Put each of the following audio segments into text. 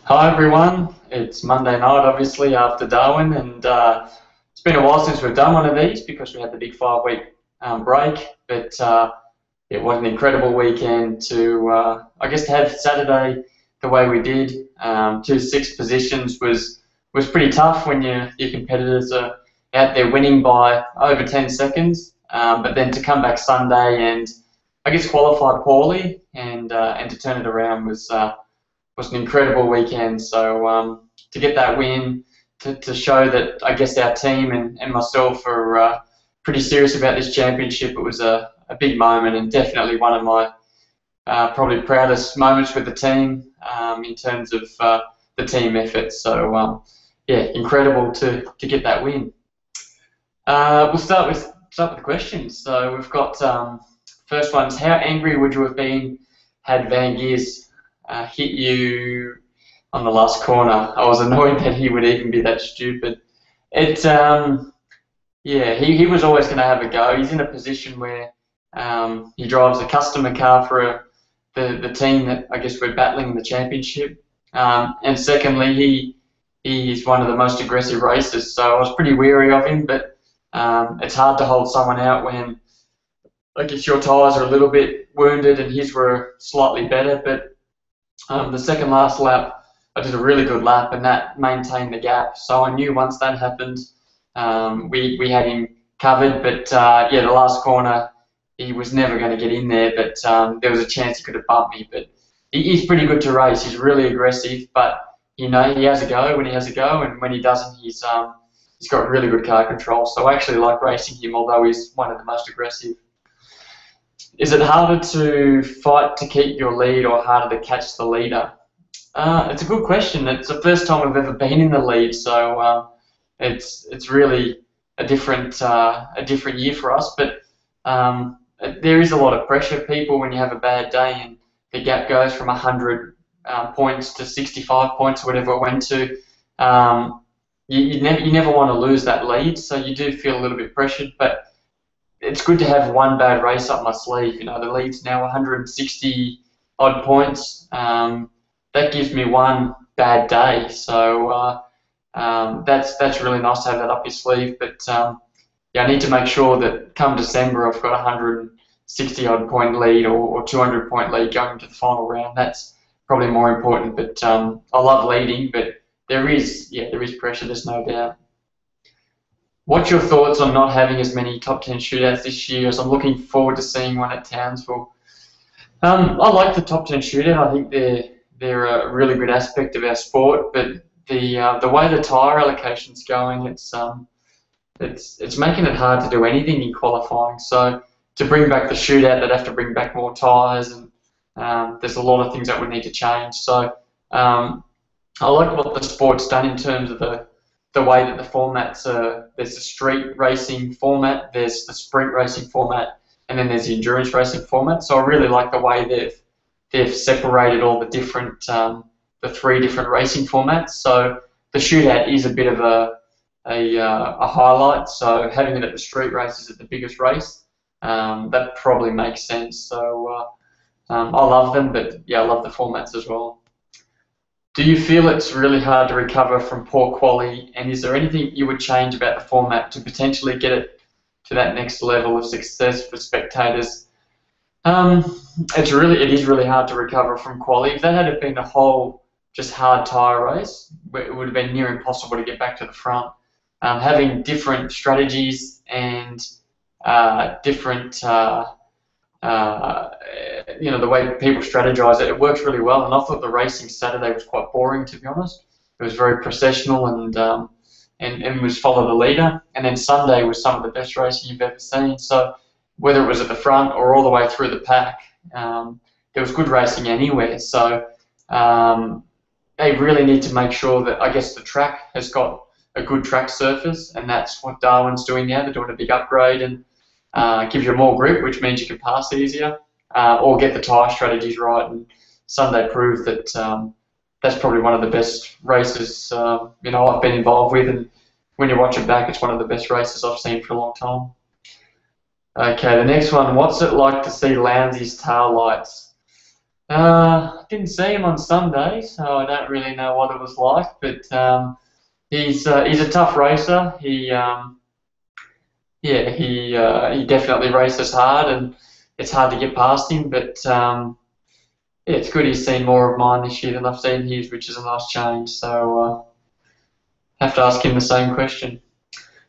Hi everyone, it's Monday night obviously after Darwin, and it's been a while since we've done one of these because we had the big 5 week break, but it was an incredible weekend to, I guess, to have Saturday the way we did. Two six positions was pretty tough when your competitors are out there winning by over 10 seconds, but then to come back Sunday and I guess qualify poorly and to turn it around was an incredible weekend. So to get that win, to show that I guess our team and myself are pretty serious about this championship, it was a big moment and definitely one of my probably proudest moments with the team in terms of the team effort. So yeah, incredible to get that win. We'll start with the questions. So we've got first one's how angry would you have been had Van Geers hit you on the last corner? I was annoyed that he would even be that stupid. It yeah, he was always going to have a go. He's in a position where he drives a customer car for the team that I guess we're battling in the championship. And secondly, he's one of the most aggressive racers, so I was pretty wary of him. But it's hard to hold someone out when I guess your tyres are a little bit wounded and his were slightly better. But the second last lap, I did a really good lap, and that maintained the gap. So I knew once that happened, we had him covered. But yeah, the last corner, he was never going to get in there. But there was a chance he could have bumped me. But he's pretty good to race. He's really aggressive, but you know he has a go when he has a go, and when he doesn't, he's got really good car control. So I actually like racing him, although he's one of the most aggressive. Is it harder to fight to keep your lead or harder to catch the leader? It's a good question. It's the first time I've ever been in the lead, so it's really a different year for us. But there is a lot of pressure. People, when you have a bad day and the gap goes from 100 points to 65 points, or whatever it went to, you never want to lose that lead. So you do feel a little bit pressured, but it's good to have one bad race up my sleeve. You know, the lead's now 160 odd points. That gives me one bad day, so that's really nice to have that up your sleeve. But yeah, I need to make sure that come December I've got a 160 odd point lead or 200 point lead going to the final round. That's probably more important. But I love leading, but there is pressure. There's no doubt. What's your thoughts on not having as many top 10 shootouts this year? As I'm looking forward to seeing one at Townsville. I like the top 10 shootout. I think they're a really good aspect of our sport. But the way the tyre allocation's going, it's making it hard to do anything in qualifying. So to bring back the shootout, they'd have to bring back more tyres, and there's a lot of things that would need to change. So I like what the sport's done in terms of the way that the formats are. There's the street racing format, there's the sprint racing format, and then there's the endurance racing format. So I really like the way they've separated all the different the three different racing formats. So the shootout is a bit of a highlight. So having it at the street races at the biggest race, that probably makes sense. So I love them, but yeah, I love the formats as well. Do you feel it's really hard to recover from poor quality, and is there anything you would change about the format to potentially get it to that next level of success for spectators? It is really hard to recover from quality. If that had been a whole just hard tyre race, it would have been near impossible to get back to the front. Having different strategies and different the way people strategize it works really well. And I thought the racing Saturday was quite boring, to be honest. It was very processional and was follow the leader. And then Sunday was some of the best racing you've ever seen. So whether it was at the front or all the way through the pack, there was good racing anywhere. So they really need to make sure that, I guess, the track has got a good track surface, and that's what Darwin's doing now. They're doing a big upgrade and gives you more grip, which means you can pass easier, or get the tyre strategies right. And Sunday proved that that's probably one of the best races I've been involved with, and when you watch it back, it's one of the best races I've seen for a long time. Okay, the next one. What's it like to see Lowndes' tail lights? I didn't see him on Sunday, so I don't really know what it was like. But he's a tough racer. He definitely races hard, and it's hard to get past him. But yeah, it's good he's seen more of mine this year than I've seen his, which is a nice change. So have to ask him the same question.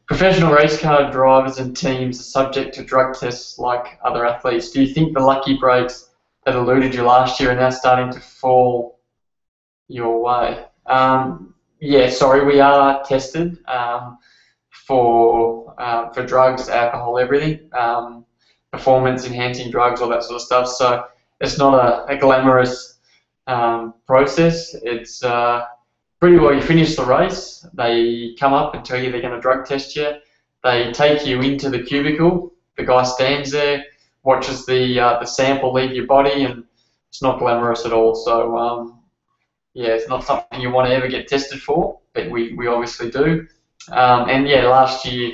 Professional race car drivers and teams are subject to drug tests like other athletes. Do you think the lucky breaks that eluded you last year are now starting to fall your way? Yeah, sorry, we are tested for drugs, alcohol, everything, performance enhancing drugs, all that sort of stuff. So it's not a glamorous process. It's pretty well, you finish the race, they come up and tell you they're going to drug test you. They take you into the cubicle. The guy stands there, watches the sample leave your body, and it's not glamorous at all. So yeah, it's not something you want to ever get tested for, but we obviously do. And yeah, last year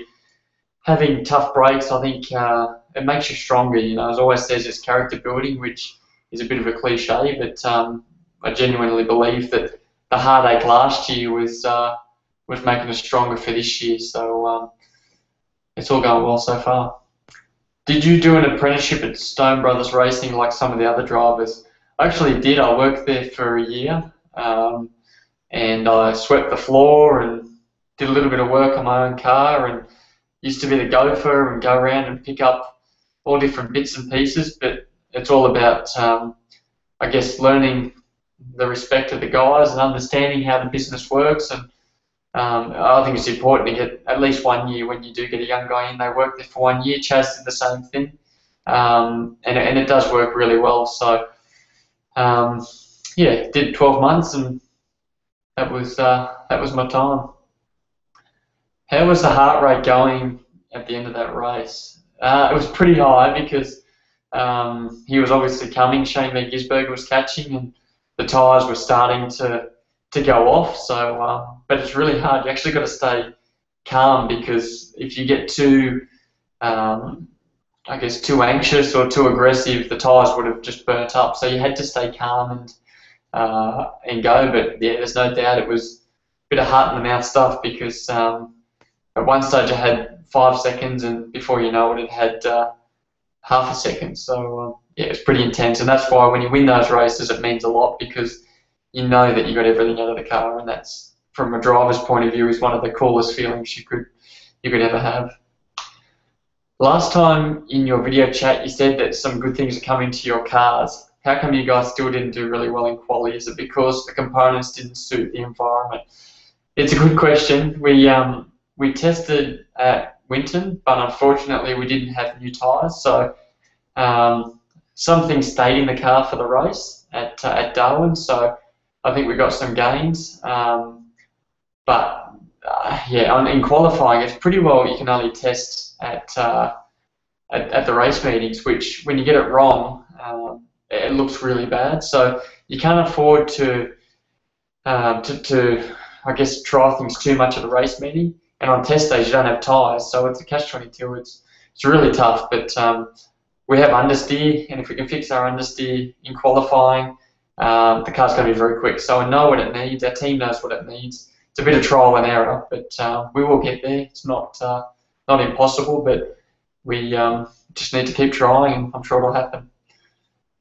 having tough breaks, I think it makes you stronger. You know, as always says, it's character building, which is a bit of a cliche, but I genuinely believe that the heartache last year was making us stronger for this year. So it's all going well so far. Did you do an apprenticeship at Stone Brothers Racing like some of the other drivers? I actually did. I worked there for a year, and I swept the floor and did a little bit of work on my own car, and used to be the gopher and go around and pick up all different bits and pieces. But it's all about, I guess, learning the respect of the guys and understanding how the business works. And I think it's important to get at least 1 year when you do get a young guy in. They work there for 1 year. Chaz did the same thing, and it does work really well. So yeah, did 12 months, and that was my time. How was the heart rate going at the end of that race? It was pretty high because he was obviously coming. Shane Van Gisbergen was catching, and the tyres were starting to go off. So, but it's really hard. You actually got to stay calm, because if you get too, I guess, too anxious or too aggressive, the tyres would have just burnt up. So you had to stay calm and go. But yeah, there's no doubt it was a bit of heart in the mouth stuff, because at one stage I had 5 seconds, and before you know it, it had half a second. So yeah, it's pretty intense, and that's why when you win those races, it means a lot, because you know that you got everything out of the car, and that's, from a driver's point of view, is one of the coolest feelings you could ever have. Last time in your video chat, you said that some good things are coming to your cars. How come you guys still didn't do really well in quali? Is it because the components didn't suit the environment? It's a good question. We tested at Winton, but unfortunately we didn't have new tyres. So some things stayed in the car for the race at Darwin. So I think we got some gains. But yeah, in qualifying, it's pretty well you can only test at the race meetings, which when you get it wrong, it looks really bad. So you can't afford to I guess try things too much at a race meeting. And on test days, you don't have tyres, so it's a catch-22. It's really tough, but we have understeer, and if we can fix our understeer in qualifying, the car's going to be very quick. So I know what it needs. Our team knows what it needs. It's a bit of trial and error, but we will get there. It's not impossible, but we just need to keep trying, and I'm sure it'll happen.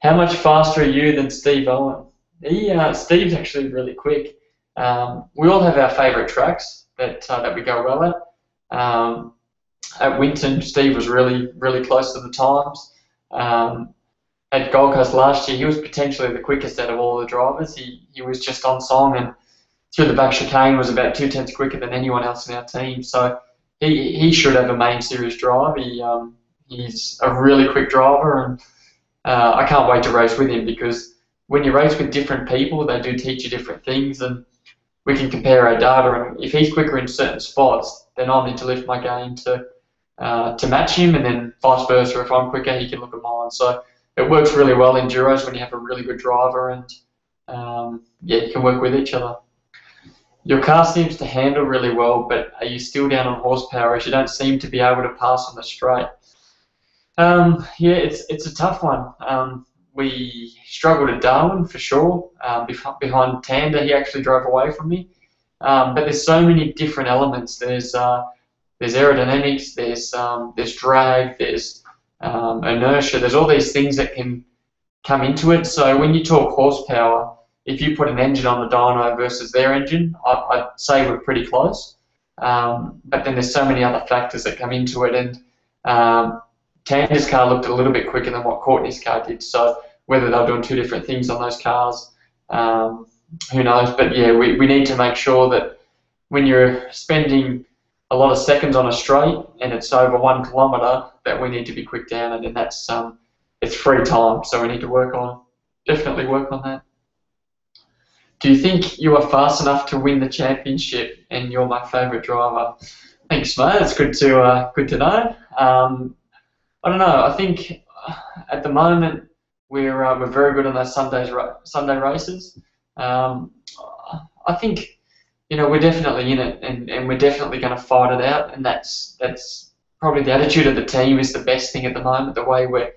How much faster are you than Steve Owen? Steve's actually really quick. We all have our favourite tracks that we go well at. At Winton, Steve was really close to the times. At Gold Coast last year, he was potentially the quickest out of all the drivers. He was just on song, and through the back chicane was about 2/10 quicker than anyone else in our team. So he should have a main series drive. He's a really quick driver, and I can't wait to race with him, because when you race with different people, they do teach you different things, and we can compare our data, and if he's quicker in certain spots, then I'll need to lift my game to match him, and then vice versa. If I'm quicker, he can look at mine. So it works really well in Duros when you have a really good driver, and yeah, you can work with each other. Your car seems to handle really well, but are you still down on horsepower, as you don't seem to be able to pass on the straight? Yeah, it's a tough one. we struggled at Darwin for sure. Behind Tander, he actually drove away from me. But there's so many different elements. There's aerodynamics, there's drag, there's inertia. There's all these things that can come into it. So when you talk horsepower, if you put an engine on the dyno versus their engine, I'd say we're pretty close. But then there's so many other factors that come into it, and Tander's car looked a little bit quicker than what Courtney's car did. So whether they're doing two different things on those cars, who knows? But yeah, we need to make sure that when you're spending a lot of seconds on a straight and it's over 1 kilometre, that we need to be quick down it, and that's it's free time, so we need to definitely work on that. Do you think you are fast enough to win the championship? And you're my favourite driver. Thanks, mate. That's good to know. I don't know. I think at the moment we're very good on those Sunday races. I think we're definitely in it, and we're definitely going to fight it out. And that's probably the attitude of the team is the best thing at the moment. The way we're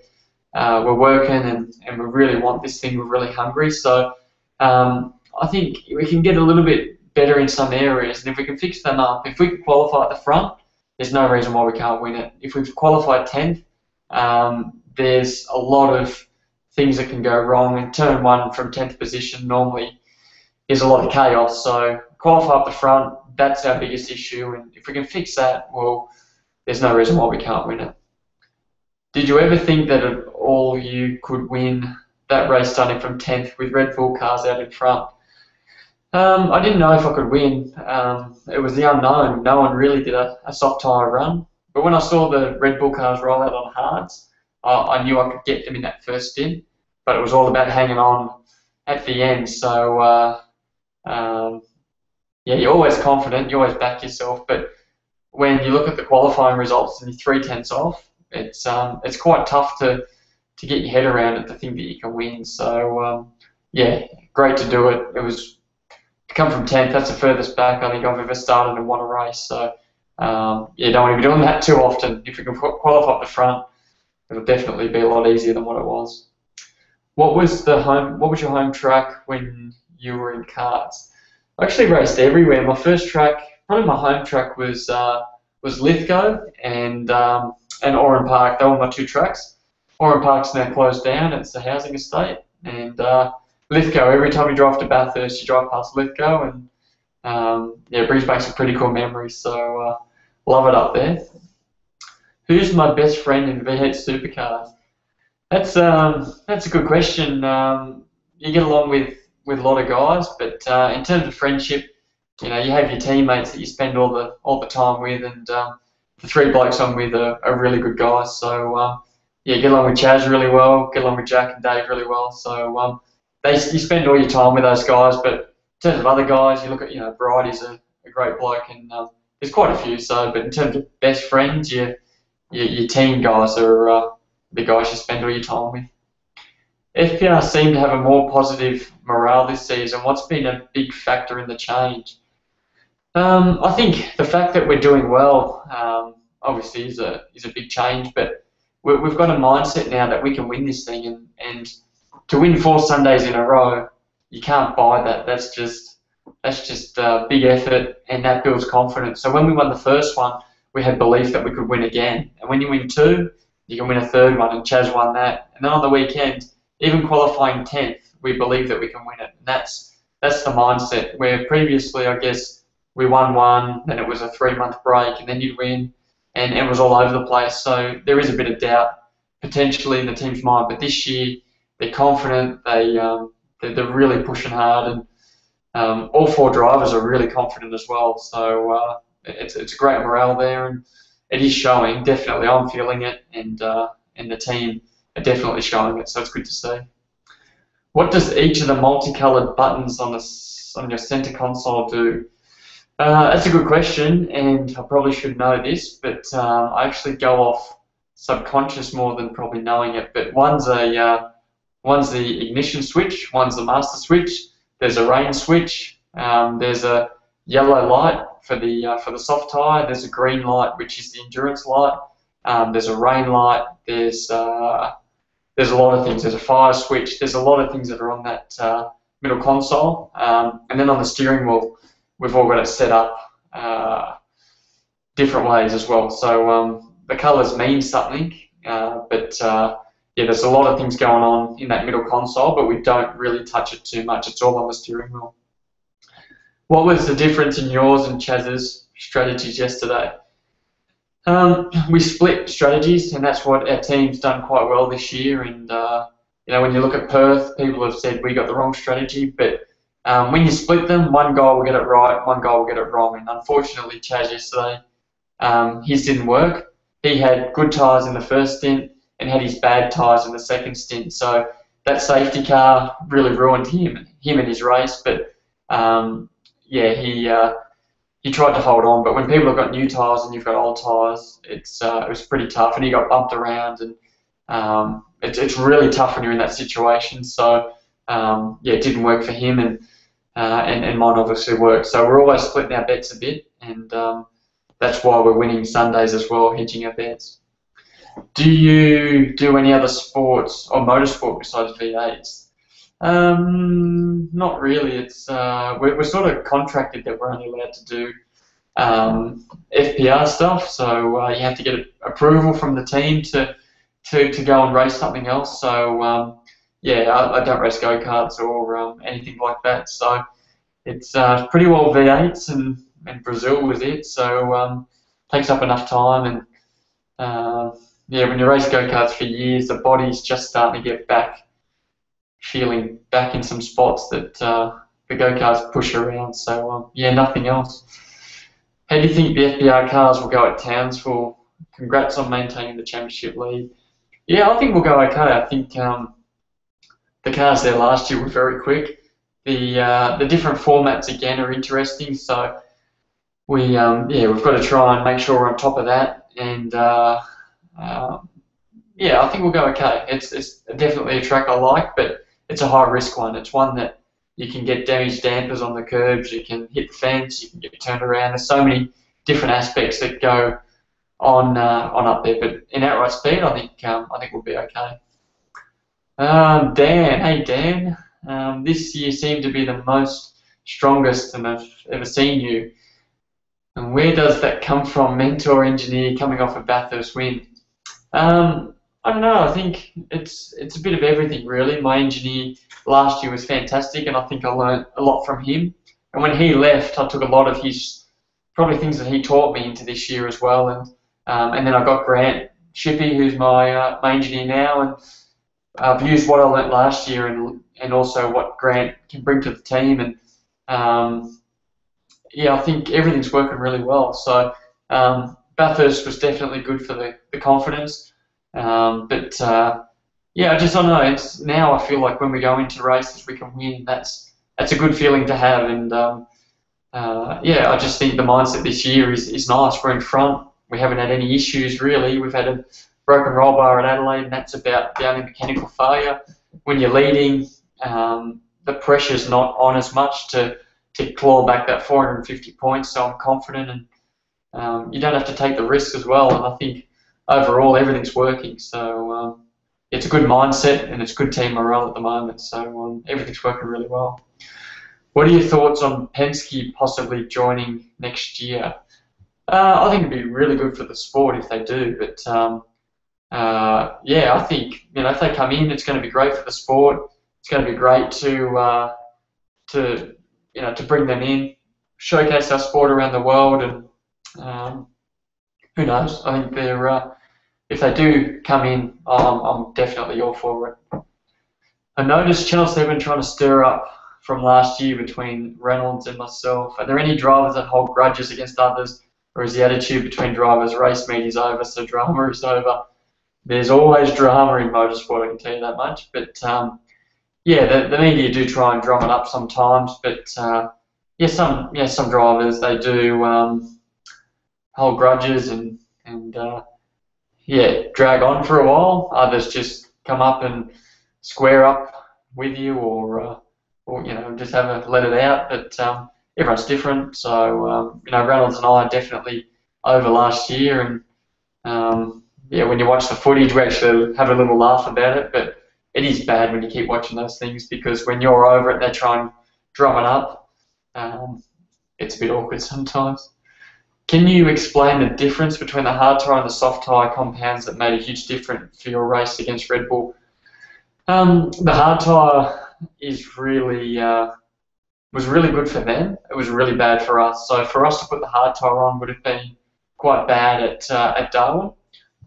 working, and we really want this thing. We're really hungry. So I think we can get a little bit better in some areas, and if we can fix them up, if we can qualify at the front, there's no reason why we can't win it. If we've qualified 10th, there's a lot of things that can go wrong. In turn 1 from 10th position normally is a lot of chaos. So qualify up the front, that's our biggest issue, and if we can fix that, well, there's no reason why we can't win it. Did you ever think that at all you could win that race starting from 10th with Red Bull cars out in front? I didn't know if I could win. It was the unknown. No one really did a soft tyre run. But when I saw the Red Bull cars roll out on hards, I knew I could get them in that first stint. But it was all about hanging on at the end. So, yeah, you're always confident. You always back yourself. But when you look at the qualifying results and you're 3/10 off, it's quite tough to get your head around it, to think that you can win. So, yeah, great to do it. It was to come from 10th, that's the furthest back I think I've ever started and won a race. So, yeah, don't want to be doing that too often. If we can qualify up the front, it'll definitely be a lot easier than what it was. What was your home track when you were in karts? I actually raced everywhere. My first track, probably my home track, was Lithgow and Oran Park. They were my 2 tracks. Oran Park's now closed down. It's the housing estate. And Lithgow, every time you drive to Bathurst, you drive past Lithgow, and yeah, it brings back some pretty cool memories. So love it up there. Who's my best friend in V8 supercars? That's a good question. You get along with a lot of guys, but in terms of friendship, you have your teammates that you spend all the time with, and the 3 blokes I'm with are really good guys. So yeah, get along with Chaz really well, get along with Jack and Dave really well. So you spend all your time with those guys. But in terms of other guys, you look at Bridie's a great bloke, and there's quite a few. So, but in terms of best friends, your team guys are the guys you spend all your time with. FPR seem to have a more positive morale this season. What's been a big factor in the change? I think the fact that we're doing well obviously is a big change, but we've got a mindset now that we can win this thing, and to win 4 Sundays in a row, you can't buy that. That's just big effort, and that builds confidence. So when we won the first one, we had belief that we could win again, and when you win 2, you can win a 3rd one, and Chaz won that. And then on the weekend, even qualifying 10th, we believe that we can win it. And that's the mindset, where previously, I guess, we won 1, then it was a 3-month break, and then you'd win, and it was all over the place. So there is a bit of doubt potentially in the team's mind, but this year they're confident, they're really pushing hard, and all 4 drivers are really confident as well. So it's a great morale there, and it is showing. Definitely, I'm feeling it, and the team are definitely showing it. So it's good to see. What does each of the multicoloured buttons on your centre console do? That's a good question, and I probably should know this, but I actually go off subconscious more than probably knowing it. But one's the ignition switch, one's the master switch. There's a rain switch. There's a yellow light for the soft tyre. There's a green light, which is the endurance light. There's a rain light. There's there's a lot of things. There's a fire switch. There's a lot of things that are on that middle console. And then on the steering wheel, we've all got it set up different ways as well. So the colours mean something, but yeah, there's a lot of things going on in that middle console, but we don't really touch it too much. It's all on the steering wheel. What was the difference in yours and Chaz's strategies yesterday? We split strategies, and that's what our team's done quite well this year. And you know, when you look at Perth, people have said we got the wrong strategy, but when you split them, one guy will get it right, one guy will get it wrong. And unfortunately, Chaz yesterday, his didn't work. He had good tyres in the first stint and had his bad tyres in the second stint. So that safety car really ruined him and his race. But yeah, he tried to hold on. But when people have got new tyres and you've got old tyres, it was pretty tough. And he got bumped around, and it's really tough when you're in that situation. So yeah, it didn't work for him, and mine obviously worked. So we're always splitting our bets a bit, and that's why we're winning Sundays as well, hedging our bets. Do you do any other sports or motorsport besides V8s? Not really. It's we're sort of contracted that we're only allowed to do FPR stuff, so you have to get approval from the team to go and race something else. So yeah, I don't race go-karts or anything like that. So it's pretty well V8s, and Brazil was it. So takes up enough time, and yeah, when you race go-karts for years, the body's just starting to get feeling back in some spots that the go-karts push around. So yeah, nothing else. How do you think the FBR cars will go at Townsville? Congrats on maintaining the championship lead. Yeah, I think we'll go okay. I think the cars there last year were very quick. The different formats again are interesting. So yeah, we've got to try and make sure we're on top of that. And yeah, I think we'll go okay. It's definitely a track I like, but it's a high risk one. It's one that you can get damaged dampers on the curbs, you can hit the fence, you can get turned around. There's so many different aspects that go on up there. But in outright speed, I think we'll be okay. Dan, hey Dan, this year seemed to be the most strongest and I've ever seen you. And where does that come from? Mentor engineer coming off a Bathurst win. I don't know. I think it's a bit of everything really. My engineer last year was fantastic, and I think I learned a lot from him. And when he left, I took a lot of his probably things that he taught me into this year as well. And then I got Grant Shippey, who's my engineer now, and I've used what I learnt last year and also what Grant can bring to the team. And yeah, I think everything's working really well. So Bathurst was definitely good for the confidence. But yeah, I don't know. It's now I feel like when we go into races we can win. That's a good feeling to have. And yeah, I just think the mindset this year is nice. We're in front. We haven't had any issues really. We've had a broken roll bar at Adelaide, and that's about the only mechanical failure. When you're leading, the pressure's not on as much to claw back that 450 points. So I'm confident, and you don't have to take the risk as well. And I think overall everything's working. So it's a good mindset and it's good team morale at the moment. So everything's working really well. What are your thoughts on Penske possibly joining next year? I think it'd be really good for the sport if they do. But yeah, I think if they come in, it's going to be great for the sport. It's going to be great to bring them in, showcase our sport around the world, and who knows? I think if they do come in, I'm definitely all for it. I noticed Channel 7 trying to stir up from last year between Reynolds and myself. Are there any drivers that hold grudges against others, or is the attitude between drivers race meet is over, so drama is over? There's always drama in motorsport, I can tell you that much. But yeah, the media do try and drum it up sometimes. But yeah, some drivers they do hold grudges and yeah, drag on for a while. Others just come up and square up with you, or just let it out. But everyone's different. So Reynolds and I are definitely over last year, and yeah, when you watch the footage, we actually have a little laugh about it, but it is bad when you keep watching those things because when you're over it, they try and drum it up. Um, it's a bit awkward sometimes. Can you explain the difference between the hard tyre and the soft tyre compounds that made a huge difference for your race against Red Bull? The hard tyre is really was really good for them. It was really bad for us. So for us to put the hard tyre on would have been quite bad at Darwin.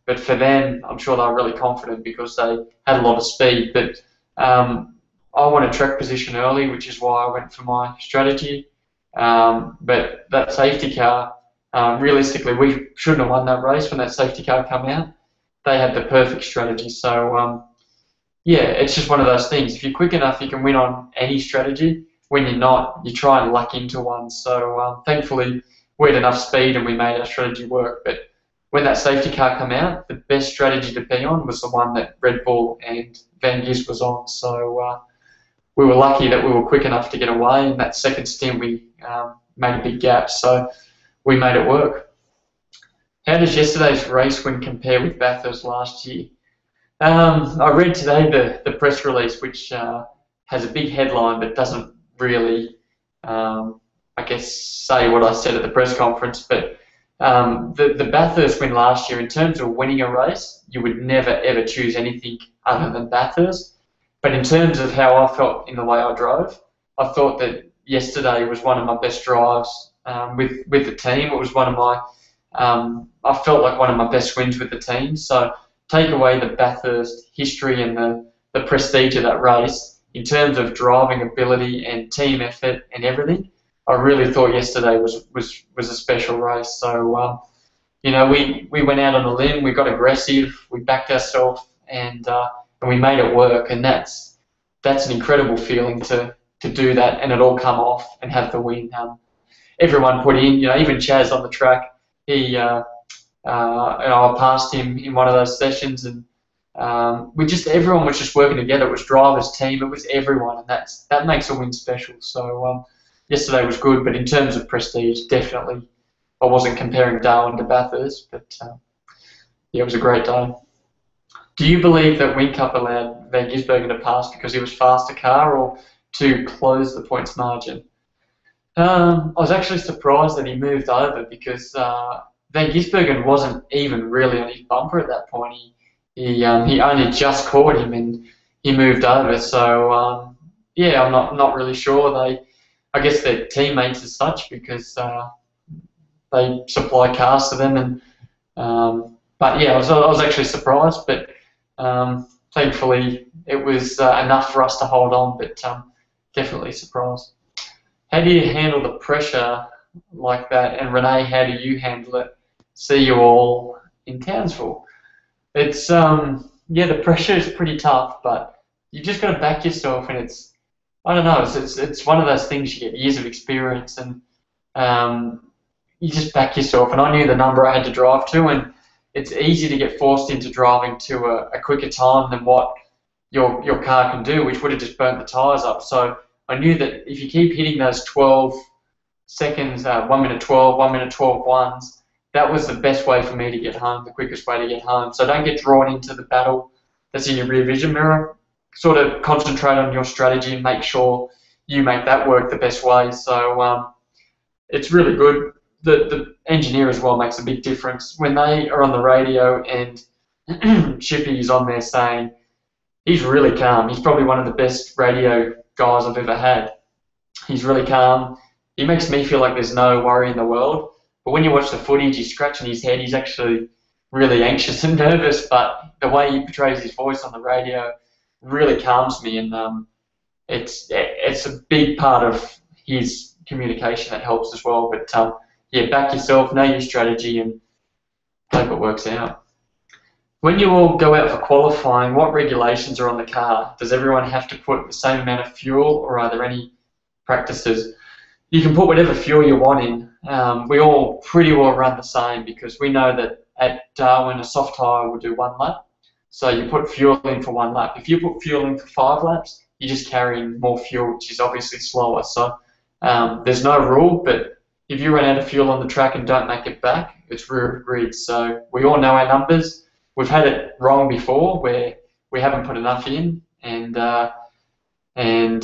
But for them, I'm sure they were really confident because they had a lot of speed. But I wanted track position early, which is why I went for my strategy. But that safety car, realistically, we shouldn't have won that race when that safety car came out. They had the perfect strategy. So, yeah, it's just one of those things. If you're quick enough, you can win on any strategy. When you're not, you try and luck into one. So, thankfully, we had enough speed and we made our strategy work. But when that safety car came out, the best strategy to be on was the one that Red Bull and Van Gys was on. So we were lucky that we were quick enough to get away. In that second stint, we made a big gap, so we made it work. How does yesterday's race win compare with Bathurst last year? I read today the press release, which has a big headline but doesn't really, I guess, say what I said at the press conference. But the Bathurst win last year, in terms of winning a race, you would never ever choose anything other than Bathurst. But in terms of how I felt in the way I drove, I thought that yesterday was one of my best drives with the team. It was one of my, I felt like one of my best wins with the team. So take away the Bathurst history and the prestige of that race, in terms of driving ability and team effort and everything, I really thought yesterday was a special race. So, you know, we went out on a limb, we got aggressive, we backed ourselves, and we made it work. And that's an incredible feeling to do that and it all come off and have the win. Everyone put in, you know, even Chaz on the track, he, I passed him in one of those sessions, and everyone was just working together. It was drivers, team, it was everyone, and that makes a win special. So yesterday was good, but in terms of prestige, definitely I wasn't comparing Darwin to Bathurst, but yeah, it was a great day. Do you believe that Whincup allowed Van Gisbergen to pass because he was faster car or to close the points margin? I was actually surprised that he moved over because Van Gisbergen wasn't even really on his bumper at that point. He only just caught him and he moved over. So yeah, I'm not really sure. I guess they're teammates as such because they supply cars to them. And but yeah, I was actually surprised, but thankfully it was enough for us to hold on. But definitely surprised. How do you handle the pressure like that? And Renee, how do you handle it? See you all in Townsville. It's yeah, the pressure is pretty tough, but you just got to back yourself, and I don't know, it's one of those things. You get years of experience, and you just back yourself. And I knew the number I had to drive to, and it's easy to get forced into driving to a quicker time than what your car can do, which would have just burnt the tyres up. So I knew that if you keep hitting those 12 seconds, 1 minute 12, 1 minute 12 ones, that was the best way for me to get home, the quickest way to get home. So don't get drawn into the battle that's in your rear vision mirror. Sort of concentrate on your strategy and make sure you make that work the best way. So it's really good. The engineer as well makes a big difference. When they are on the radio and Chippy is on there saying, he's really calm. He's probably one of the best radio guys I've ever had. He's really calm. He makes me feel like there's no worry in the world. But when you watch the footage, he's scratching his head. He's actually really anxious and nervous. But the way he portrays his voice on the radio really calms me. And it's a big part of his communication that helps as well. But yeah, back yourself, know your strategy, and hope it works out. When you all go out for qualifying, what regulations are on the car? Does everyone have to put the same amount of fuel, or are there any practices? You can put whatever fuel you want in. We all pretty well run the same because we know that at Darwin a soft tyre will do 1 lap. So you put fuel in for 1 lap. If you put fuel in for 5 laps, you're just carrying more fuel, which is obviously slower. So there's no rule, but if you run out of fuel on the track and don't make it back, it's rear grid. So we all know our numbers. we've had it wrong before where we haven't put enough in and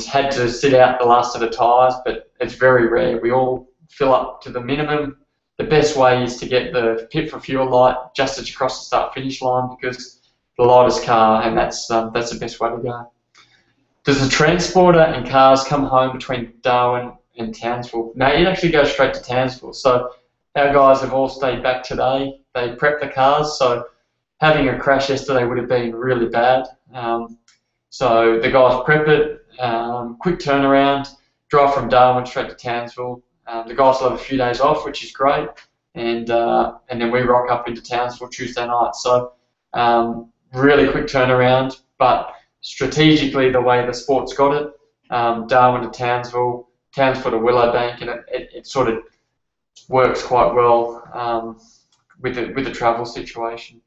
had to sit out the last of the tyres, but it's very rare. We all fill up to the minimum. The best way is to get the pit for fuel light just as you cross the start-finish line, because the lightest car, and that's the best way to go. Does the transporter and cars come home between Darwin and Townsville? No, it actually goes straight to Townsville. So our guys have all stayed back today. They prepped the cars, so having a crash yesterday would have been really bad. So the guys prep it, quick turnaround, drive from Darwin straight to Townsville. The guys will have a few days off, which is great, and then we rock up into Townsville Tuesday night. So really quick turnaround, but strategically the way the sport's got it, Darwin to Townsville, Townsville to Willowbank, and it sort of works quite well with the travel situation.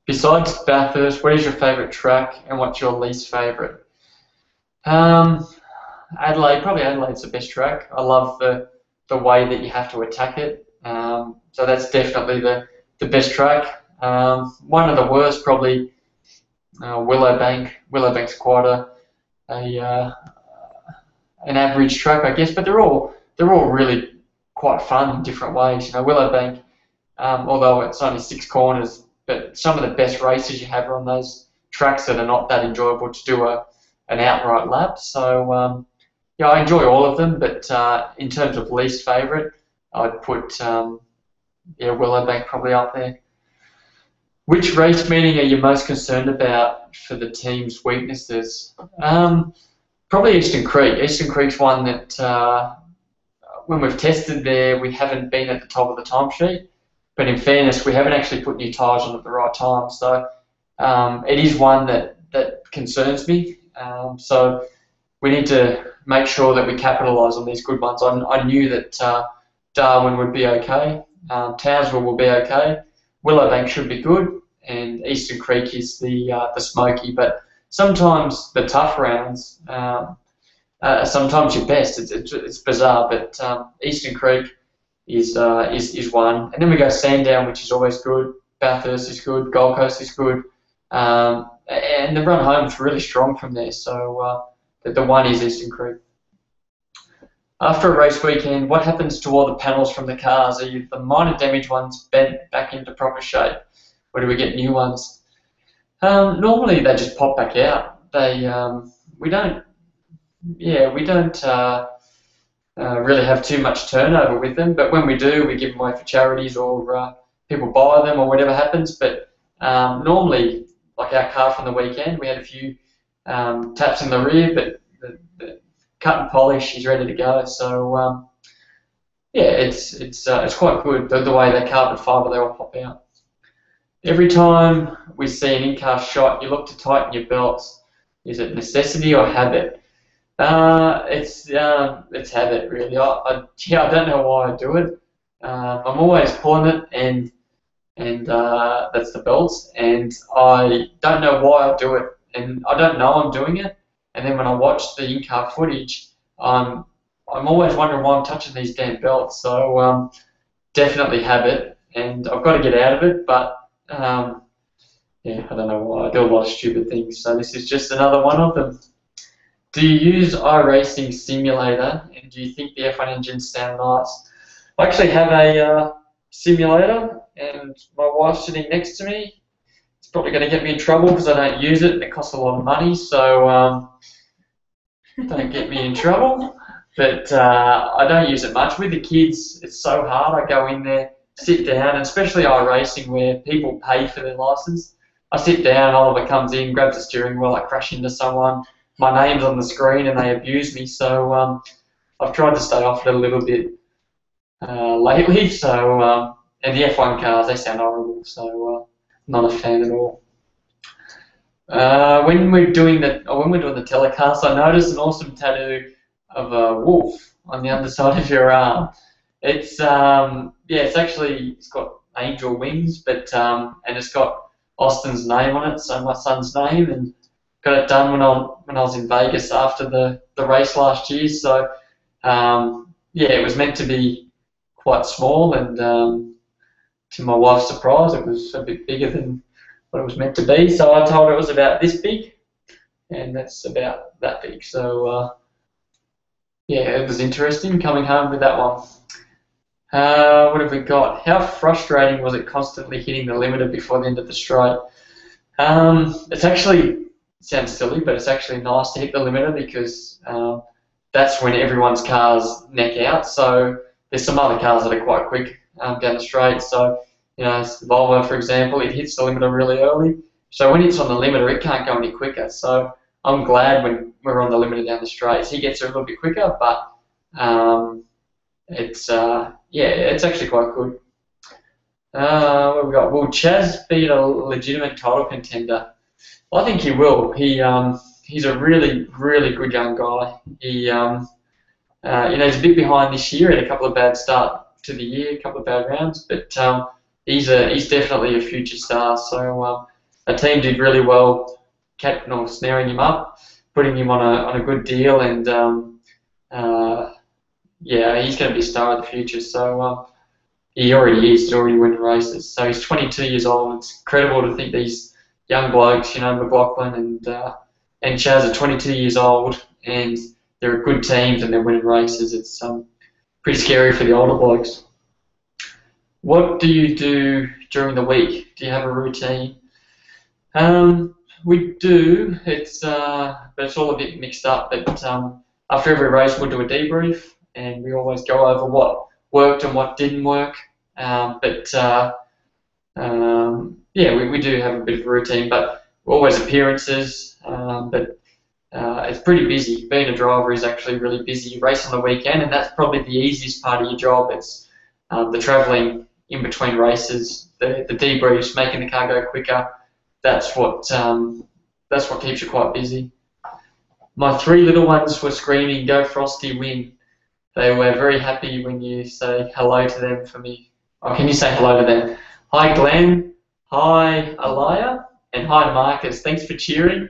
Besides Bathurst, what is your favourite track and what's your least favourite? Adelaide, probably Adelaide's the best track. I love the way that you have to attack it. So that's definitely the best track. One of the worst, probably Willowbank. Willowbank's quite an average track, I guess, but they're all really quite fun in different ways. You know, Willowbank, although it's only 6 corners, but some of the best races you have are on those tracks that are not that enjoyable to do an outright lap. So yeah, I enjoy all of them, but in terms of least favourite, I'd put Willowbank probably up there. Which race meeting are you most concerned about for the team's weaknesses? Probably Eastern Creek. Eastern Creek's one that when we've tested there, we haven't been at the top of the timesheet. But in fairness, we haven't actually put new tyres on at the right time. So it is one that concerns me. So we need to make sure that we capitalise on these good ones. I knew that Darwin would be okay. Townsville will be okay. Willowbank should be good. And Eastern Creek is the smoky. But sometimes the tough rounds, sometimes your best. It's bizarre, but Eastern Creek is one, and then we go Sandown, which is always good. Bathurst is good. Gold Coast is good, and the run home is really strong from there. So the one is Eastern Creek. After a race weekend, what happens to all the panels from the cars? Are the minor damage ones bent back into proper shape, or do we get new ones? Normally they just pop back out. We don't really have too much turnover with them, but when we do, we give them away for charities or people buy them or whatever happens. But normally, like our car from the weekend, we had a few taps in the rear, but the cut and polish is ready to go. So yeah, it's quite good the way they carbon fibre, they all pop out. Every time we see an in-car shot, you look to tighten your belts. Is it necessity or habit? It's habit, really. I don't know why I do it. I'm always pulling it, and that's the belts, and I don't know why I do it, and I don't know I'm doing it. And then when I watch the in-car footage, I'm always wondering why I'm touching these damn belts. So definitely habit, and I've got to get out of it. But yeah, I don't know why. I do a lot of stupid things, so this is just another one of them. Do you use iRacing Simulator, and do you think the F1 engines sound nice? I actually have a simulator, and my wife's sitting next to me. It's probably going to get me in trouble because I don't use it, and it costs a lot of money, so don't get me in trouble. But I don't use it much. With the kids, it's so hard. I go in there, sit down, and especially iRacing where people pay for their license. I sit down, Oliver comes in, grabs the steering wheel, I crash into someone. My name's on the screen and they abuse me, so I've tried to stay off it a little bit lately. So and the F1 cars, they sound horrible, so not a fan at all. When we're doing the telecast, I noticed an awesome tattoo of a wolf on the underside of your arm. It's it's got angel wings, but and it's got Austin's name on it, so my son's name, and got it done when I was in Vegas after the race last year. So yeah, it was meant to be quite small, and to my wife's surprise, it was a bit bigger than what it was meant to be. So I told her it was about this big, and that's about that big. So yeah, it was interesting coming home with that one. What have we got? How frustrating was it constantly hitting the limiter before the end of the straight? It's actually, it sounds silly, but it's actually nice to hit the limiter because that's when everyone's cars neck out. So there's some other cars that are quite quick down the straight. So, you know, Volvo, for example, it hits the limiter really early. So when it's on the limiter, it can't go any quicker. So I'm glad when we're on the limiter down the straights, he gets there a little bit quicker, but it's yeah, it's actually quite good. What have we got? Will Chaz be a legitimate title contender? Well, I think he will. He's a really, really good young guy. He you know, he's a bit behind this year. Had a couple of bad start to the year, a couple of bad rounds, but he's definitely a future star. So our team did really well, captain or snaring him up, putting him on a good deal, and yeah, he's going to be a star of the future. So he already is. He's already winning races. So he's 22 years old. It's incredible to think these young blokes, you know, McLaughlin and Chaz are 22 years old, and they're good teams and they're winning races. It's pretty scary for the older blokes. What do you do during the week? Do you have a routine? We do. But it's all a bit mixed up. But after every race, we'll do a debrief, and we always go over what worked and what didn't work. Yeah, we do have a bit of a routine, but always appearances. But it's pretty busy. Being a driver is actually really busy. You race on the weekend, and that's probably the easiest part of your job. It's the travelling in between races, the debriefs, making the car go quicker. That's what keeps you quite busy. My three little ones were screaming, "Go Frosty, win!" They were very happy when you say hello to them for me. Oh, can you say hello to them? Hi Glenn, hi Alaya, and hi Marcus. Thanks for cheering.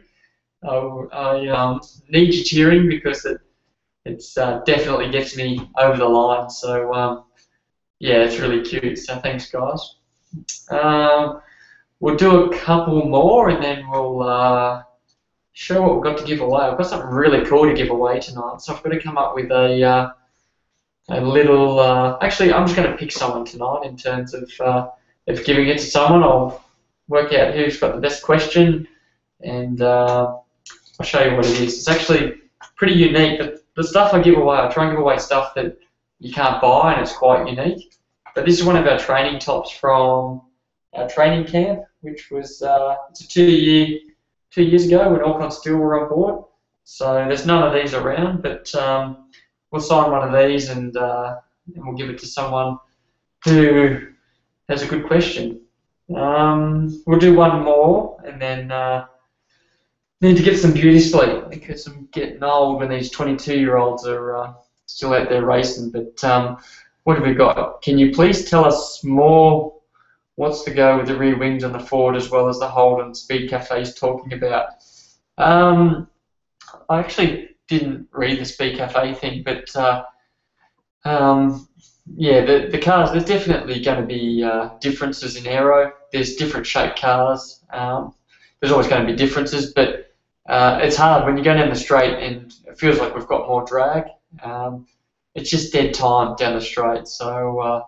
I need your cheering because it's definitely gets me over the line. So yeah, it's really cute. So thanks, guys. We'll do a couple more and then we'll show what we've got to give away. I've got something really cool to give away tonight, so I've got to come up with a little. Actually, I'm just going to pick someone tonight in terms of giving it to someone. I'll work out who's got the best question, and I'll show you what it is. It's actually pretty unique. The stuff I give away, I try and give away stuff that you can't buy, and it's quite unique. But this is one of our training tops from our training camp, which was it's a 2 years ago when Alcon Steel were on board. So there's none of these around, but we'll sign one of these and we'll give it to someone who has a good question. We'll do one more and then need to get some beauty sleep because I'm getting old when these 22-year-olds are still out there racing. But what have we got? Can you please tell us more? What's the go with the rear wings on the Ford as well as the Holden Speed Cafe is talking about? I actually didn't read the Speed Cafe thing, but yeah, the cars, there's definitely going to be differences in aero. There's different shaped cars. There's always going to be differences, but it's hard when you go down the straight and it feels like we've got more drag. It's just dead time down the straight, so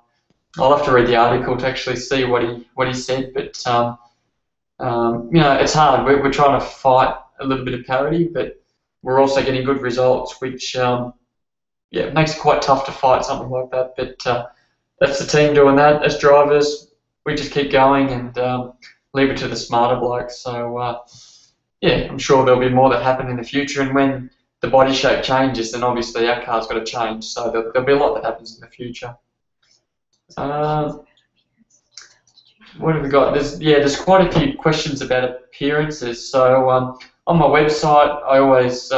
I'll have to read the article to actually see what he said. But you know, it's hard. We're trying to fight a little bit of parity, but we're also getting good results, which yeah, it makes it quite tough to fight something like that. But that's the team doing that. As drivers, we just keep going and leave it to the smarter blokes. So yeah, I'm sure there'll be more that happen in the future. And when the body shape changes, then obviously our car's got to change. So there'll be a lot that happens in the future. What have we got? There's quite a few questions about appearances. So on my website, I always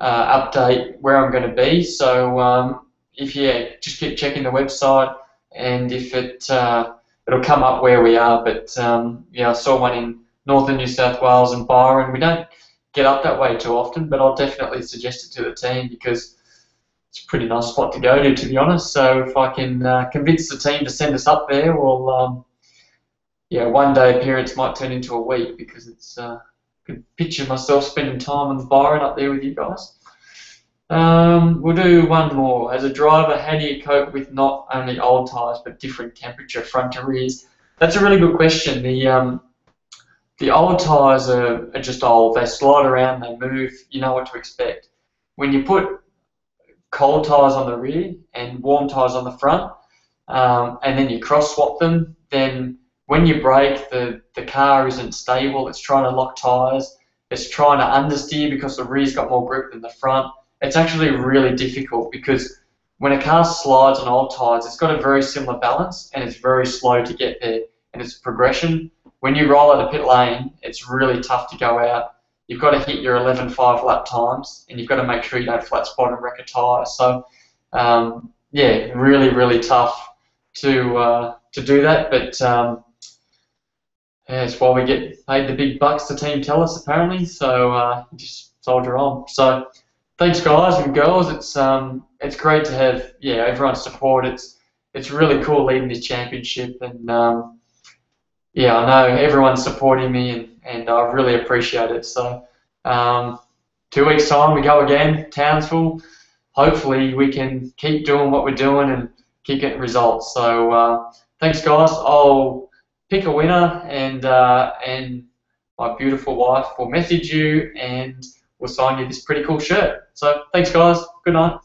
update where I'm going to be. So if just keep checking the website, and if it'll come up where we are. But yeah, I saw one in northern New South Wales and Byron. We don't get up that way too often, but I'll definitely suggest it to the team because it's a pretty nice spot to go to be honest. So if I can convince the team to send us up there, well, yeah, one day appearance might turn into a week because it's could picture myself spending time in Byron up there with you guys. We'll do one more. As a driver, how do you cope with not only old tyres but different temperature front to rears? That's a really good question. The old tyres are just old. They slide around, they move. You know what to expect. When you put cold tyres on the rear and warm tyres on the front, and then you cross swap them, then when you brake, the car isn't stable. It's trying to lock tyres. It's trying to understeer because the rear's got more grip than the front. It's actually really difficult because when a car slides on old tyres, it's got a very similar balance and it's very slow to get there, and it's progression. When you roll out the pit lane, it's really tough to go out. You've got to hit your 11.5 lap times, and you've got to make sure you don't flat spot and wreck a tyre. So, yeah, really, really tough to do that, but yeah, it's why we get paid the big bucks, the team tell us, apparently. So just soldier on. So thanks, guys and girls. It's great to have everyone's support. It's really cool leading this championship, and yeah, I know everyone's supporting me, and I really appreciate it. So 2 weeks time we go again, Townsville. Hopefully we can keep doing what we're doing and keep getting results. So thanks, guys. I'll pick a winner, and my beautiful wife will message you, and we'll sign you this pretty cool shirt. So thanks, guys. Good night.